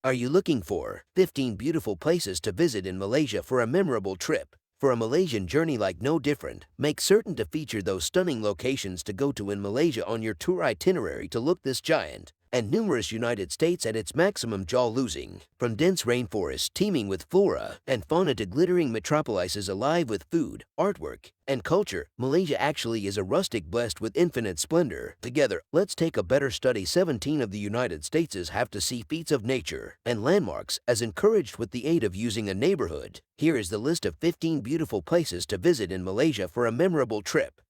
Are you looking for 15 beautiful places to visit in Malaysia for a memorable trip? For a Malaysian journey like no different, make certain to feature those stunning locations to go to in Malaysia on your tour itinerary to look this giant and numerous United States at its maximum jaw-losing. From dense rainforests teeming with flora and fauna to glittering metropolises alive with food, artwork, and culture, Malaysia actually is a rustic blessed with infinite splendor. Together, let's take a better study. 17 of the United States have to see feats of nature and landmarks as encouraged with the aid of using a neighborhood. Here is the list of 15 beautiful places to visit in Malaysia for a memorable trip.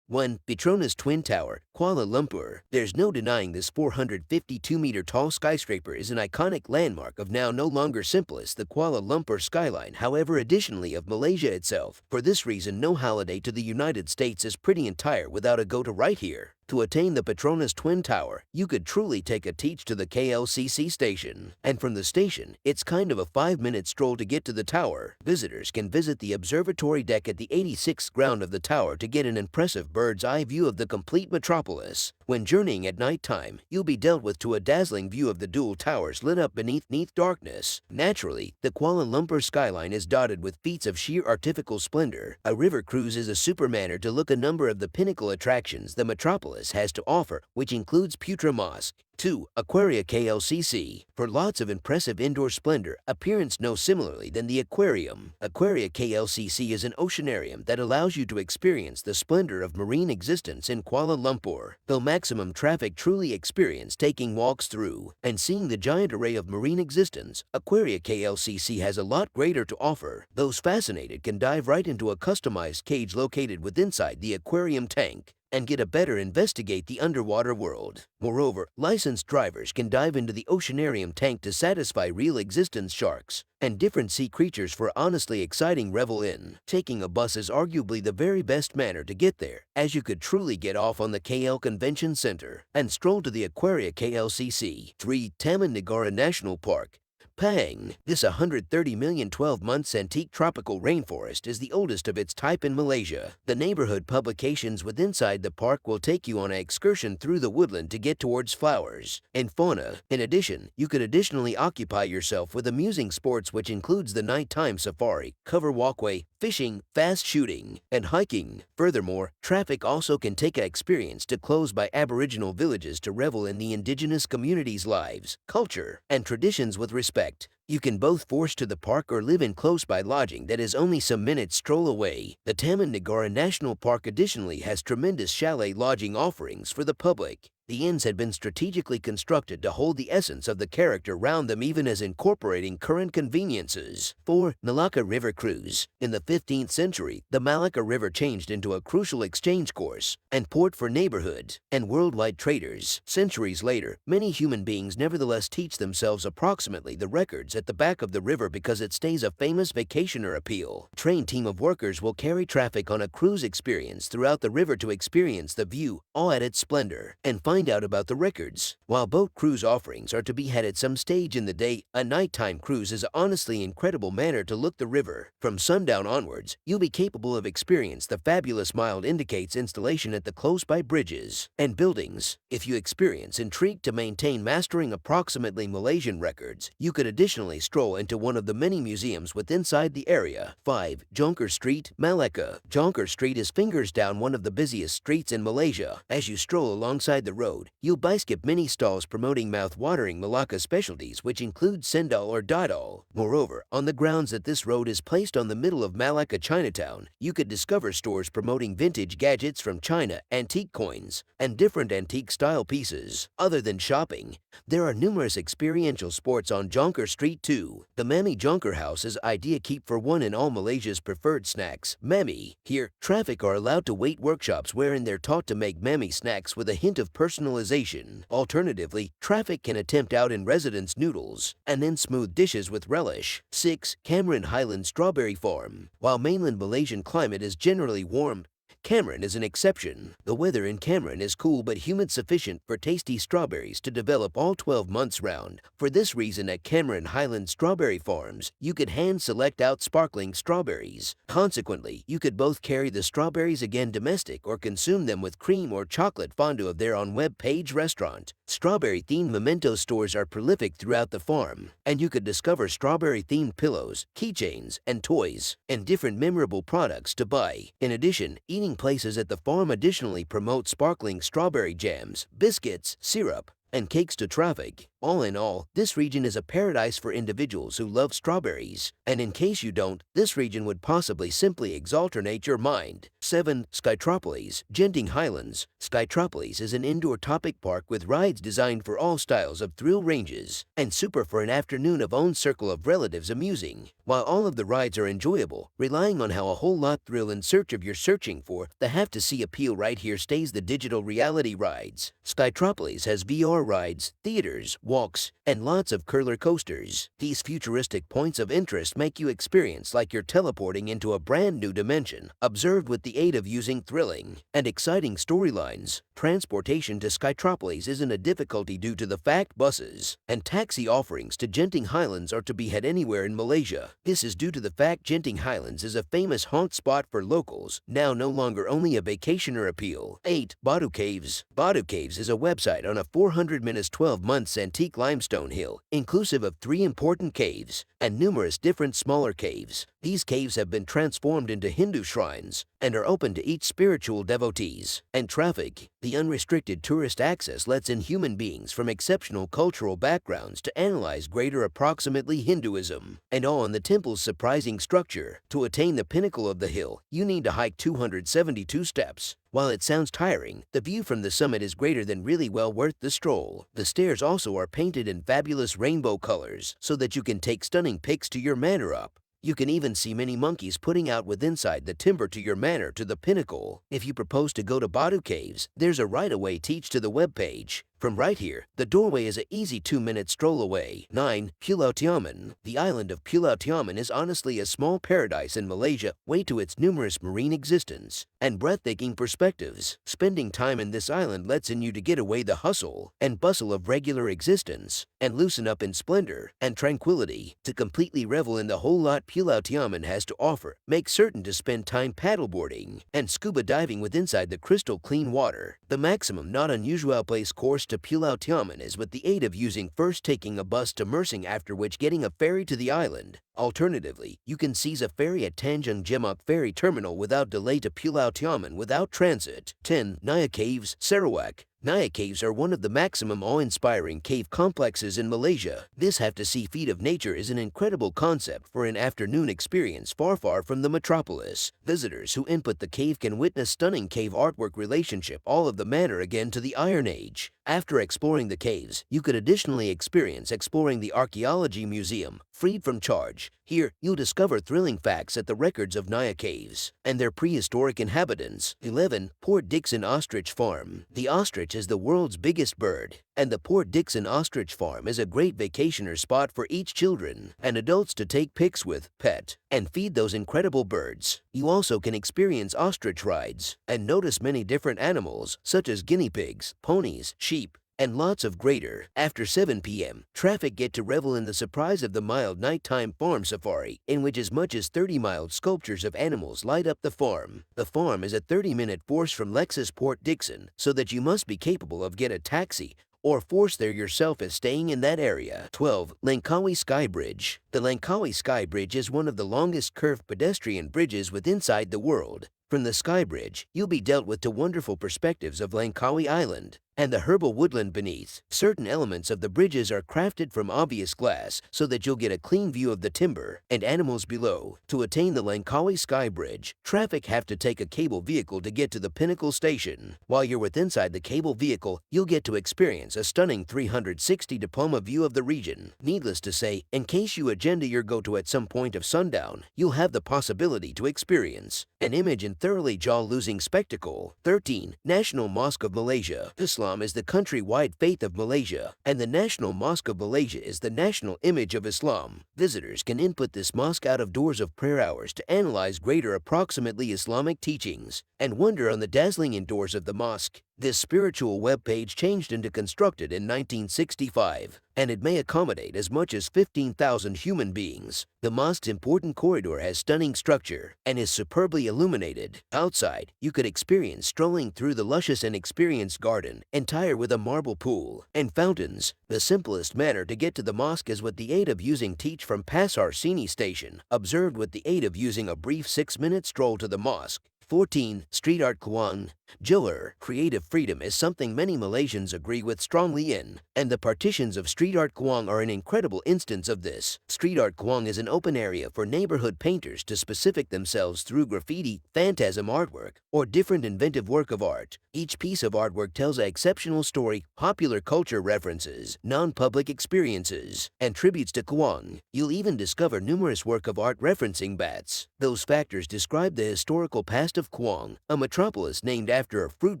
1. Petronas Twin Tower, Kuala Lumpur. There's no denying this 452-meter tall skyscraper is an iconic landmark of now no longer simplest the Kuala Lumpur skyline, however additionally of Malaysia itself. For this reason, no holiday to the United States is pretty entire without a go-to right here. To attain the Petronas Twin Tower, you could truly take a teach to the KLCC station. And from the station, it's kind of a 5-minute stroll to get to the tower. Visitors can visit the observatory deck at the 86th ground of the tower to get an impressive bird's eye view of the complete metropolis. When journeying at night time, you'll be dealt with to a dazzling view of the dual towers lit up beneath darkness. Naturally, the Kuala Lumpur skyline is dotted with feats of sheer artificial splendor. A river cruise is a super manner to look a number of the pinnacle attractions the metropolis has to offer, which includes Putra Mosque. 2. Aquaria KLCC. For lots of impressive indoor splendor, appearance no similarly than the aquarium. Aquaria KLCC is an oceanarium that allows you to experience the splendor of marine existence in Kuala Lumpur. Though maximum traffic truly experience taking walks through and seeing the giant array of marine existence, Aquaria KLCC has a lot greater to offer. Those fascinated can dive right into a customized cage located inside the aquarium tank and get a better investigate the underwater world. Moreover, licensed drivers can dive into the oceanarium tank to satisfy real existence sharks and different sea creatures for honestly exciting revel in. Taking a bus is arguably the very best manner to get there, as you could truly get off on the KL Convention Center and stroll to the Aquaria KLCC. 3. Taman Negara National Park. Pahang. This 130 million 12 months antique tropical rainforest is the oldest of its type in Malaysia. The neighborhood publications inside the park will take you on an excursion through the woodland to get towards flowers and fauna. In addition, you could additionally occupy yourself with amusing sports which includes the nighttime safari, cover walkway, fishing, fast shooting, and hiking. Furthermore, traffic also can take an experience to close by Aboriginal villages to revel in the indigenous community's lives, culture, and traditions with respect. You can both force to the park or live in close-by lodging that is only some minutes stroll away. The Taman Negara National Park additionally has tremendous chalet lodging offerings for the public. The inns had been strategically constructed to hold the essence of the character round them even as incorporating current conveniences. 4. Malacca River Cruise. In the 15th century, the Malacca River changed into a crucial exchange course and port for neighborhood and worldwide traders. Centuries later, many human beings nevertheless teach themselves approximately the records at the back of the river because it stays a famous vacationer appeal. A trained team of workers will carry traffic on a cruise experience throughout the river to experience the view, all at its splendor, and find out about the records. While boat cruise offerings are to be had at some stage in the day, a nighttime cruise is honestly incredible manner to look the river. From sundown onwards, you'll be capable of experience the fabulous mild indicates installation at the close-by bridges and buildings. If you experience intrigue to maintain mastering approximately Malaysian records, you could additionally stroll into one of the many museums inside the area. 5. Jonker Street, Malacca. Jonker Street is fingers down one of the busiest streets in Malaysia. As you stroll alongside the road, you'll byskip many stalls promoting mouth-watering Malacca specialties which include sendal or dodol. Moreover, on the grounds that this road is placed on the middle of Malacca Chinatown, you could discover stores promoting vintage gadgets from China, antique coins, and different antique style pieces. Other than shopping, there are numerous experiential sports on Jonker Street too. The Mami Jonker House is idea keep for one and all Malaysia's preferred snacks, Mami. Here, traffic are allowed to wait workshops wherein they're taught to make Mami snacks with a hint of personalization. Alternatively, traffic can attempt out in residence noodles and then smooth dishes with relish. 6. Cameron Highland Strawberry Farm. While mainland Malaysian climate is generally warm, Cameron is an exception. The weather in Cameron is cool but humid sufficient for tasty strawberries to develop all 12 months round. For this reason, at Cameron Highland Strawberry Farms, you could hand select out sparkling strawberries. Consequently, you could both carry the strawberries again domestic or consume them with cream or chocolate fondue of their on web page restaurant. Strawberry-themed memento stores are prolific throughout the farm, and you could discover strawberry-themed pillows, keychains, and toys, and different memorable products to buy. In addition, eating places at the farm additionally promote sparkling strawberry jams, biscuits, syrup, and cakes to traffic. All in all, this region is a paradise for individuals who love strawberries. And in case you don't, this region would possibly simply exalternate your mind. 7. Skytropolis, Genting Highlands. Skytropolis is an indoor topic park with rides designed for all styles of thrill ranges and super for an afternoon of own circle of relatives amusing. While all of the rides are enjoyable, relying on how a whole lot thrill in search of you're searching for, the have-to-see appeal right here stays the digital reality rides. Skytropolis has VR rides, theaters, walks, and lots of curler coasters. These futuristic points of interest make you experience like you're teleporting into a brand new dimension, observed with the aid of using thrilling and exciting storylines. Transportation to Skytropolis isn't a difficulty due to the fact buses and taxi offerings to Genting Highlands are to be had anywhere in Malaysia. This is due to the fact Genting Highlands is a famous haunt spot for locals, now no longer only a vacationer appeal. 8. Batu Caves. Batu Caves is a website on a 400-12 months antique limestone hill, inclusive of 3 important caves and numerous different smaller caves. These caves have been transformed into Hindu shrines and are open to each spiritual devotees and traffic. The unrestricted tourist access lets in human beings from exceptional cultural backgrounds to analyze greater approximately Hinduism and all in the temple's surprising structure. To attain the pinnacle of the hill, you need to hike 272 steps. While it sounds tiring, the view from the summit is greater than really well worth the stroll. The stairs also are painted in fabulous rainbow colors so that you can take stunning pics to your manor up. You can even see many monkeys putting out with inside the timber to your manor to the pinnacle. If you propose to go to Batu Caves, there's a right-of-way teach to the webpage. From right here, the doorway is an easy 2-minute stroll away. 9. Pulau Tiaman. The island of Pulau Tiaman is honestly a small paradise in Malaysia, way to its numerous marine existence and breathtaking perspectives. Spending time in this island lets in you to get away the hustle and bustle of regular existence and loosen up in splendor and tranquility. To completely revel in the whole lot Pulau Tiaman has to offer, make certain to spend time paddleboarding and scuba diving with inside the crystal clean water. The maximum not unusual place course to Pulau Tiaman is with the aid of using first taking a bus to Mersing, after which getting a ferry to the island. Alternatively, you can seize a ferry at Tanjung Jemak Ferry Terminal without delay to Pulau Tiaman without transit. 10. Naya Caves, Sarawak. Naya Caves are one of the maximum awe-inspiring cave complexes in Malaysia. This have-to-see feat of nature is an incredible concept for an afternoon experience far from the metropolis. Visitors who input the cave can witness stunning cave artwork relationship all of the manor again to the Iron Age. After exploring the caves, you could additionally experience exploring the Archaeology Museum, freed from charge. Here, you'll discover thrilling facts at the records of Naya Caves and their prehistoric inhabitants. 11. Port Dickson Ostrich Farm. The ostrich is the world's biggest bird, and the Port Dickson Ostrich Farm is a great vacationer spot for each children and adults to take pics with, pet, and feed those incredible birds. You also can experience ostrich rides and notice many different animals such as guinea pigs, ponies, sheep, and lots of greater. After 7 p.m., traffic get to revel in the surprise of the mild nighttime farm safari, in which as much as 30 mild sculptures of animals light up the farm. The farm is a 30-minute force from Lexus Port Dickson, so that you must be capable of get a taxi or force there yourself as staying in that area. 12. Langkawi Sky Bridge. The Langkawi Sky Bridge is one of the longest curved pedestrian bridges within inside the world. From the Sky Bridge, you'll be dealt with to wonderful perspectives of Langkawi Island and the herbal woodland beneath. Certain elements of the bridges are crafted from obvious glass so that you'll get a clean view of the timber and animals below. To attain the Langkawi Sky Bridge, traffic have to take a cable vehicle to get to the Pinnacle Station. While you're with inside the cable vehicle, you'll get to experience a stunning 360 diploma view of the region. Needless to say, in case you had agenda your go-to at some point of sundown, you'll have the possibility to experience an image and thoroughly jaw-losing spectacle. 13. National Mosque of Malaysia. Islam is the country-wide faith of Malaysia, and the National Mosque of Malaysia is the national image of Islam. Visitors can input this mosque out of doors of prayer hours to analyze greater approximately Islamic teachings and wonder on the dazzling indoors of the mosque. This spiritual webpage changed into constructed in 1965, and it may accommodate as much as 15,000 human beings. The mosque's important corridor has stunning structure and is superbly illuminated. Outside, you could experience strolling through the luscious and experienced garden, entire with a marble pool and fountains. The simplest manner to get to the mosque is with the aid of using Teach from Pasar Sini station, observed with the aid of using a brief 6-minute stroll to the mosque. 14. Street Art Kluang. Johor. Creative freedom is something many Malaysians agree with strongly in, and the partitions of Street Art Kluang are an incredible instance of this. Street Art Kluang is an open area for neighborhood painters to specific themselves through graffiti, phantasm artwork, or different inventive work of art. Each piece of artwork tells an exceptional story, popular culture references, non-public experiences, and tributes to Kluang. You'll even discover numerous work of art referencing bats. Those factors describe the historical past of Kluang, a metropolis named after a fruit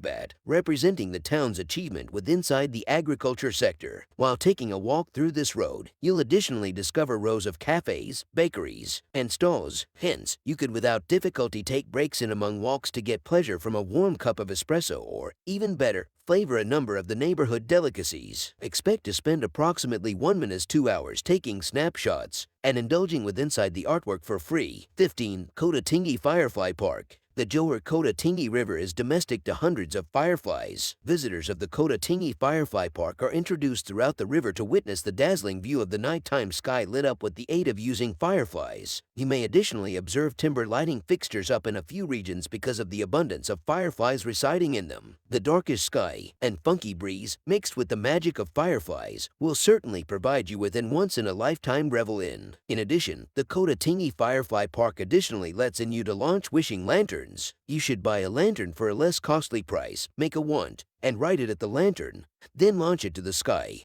bat, representing the town's achievement with inside the agriculture sector. While taking a walk through this road, you'll additionally discover rows of cafes, bakeries, and stalls. Hence, you could without difficulty take breaks in among walks to get pleasure from a warm cup of espresso or, even better, flavor a number of the neighborhood delicacies. Expect to spend approximately 1 minute 2 hours taking snapshots and indulging with inside the artwork for free. 15. Kota Tinggi Firefly Park. The Johor Kota Tinggi River is domestic to hundreds of fireflies. Visitors of the Kota Tinggi Firefly Park are introduced throughout the river to witness the dazzling view of the nighttime sky lit up with the aid of using fireflies. You may additionally observe timber lighting fixtures up in a few regions because of the abundance of fireflies residing in them. The darkish sky and funky breeze, mixed with the magic of fireflies, will certainly provide you with an once-in-a-lifetime revel in. In addition, the Kota Tinggi Firefly Park additionally lets in you to launch wishing lanterns. You should buy a lantern for a less costly price, make a wand, and write it at the lantern, then launch it to the sky.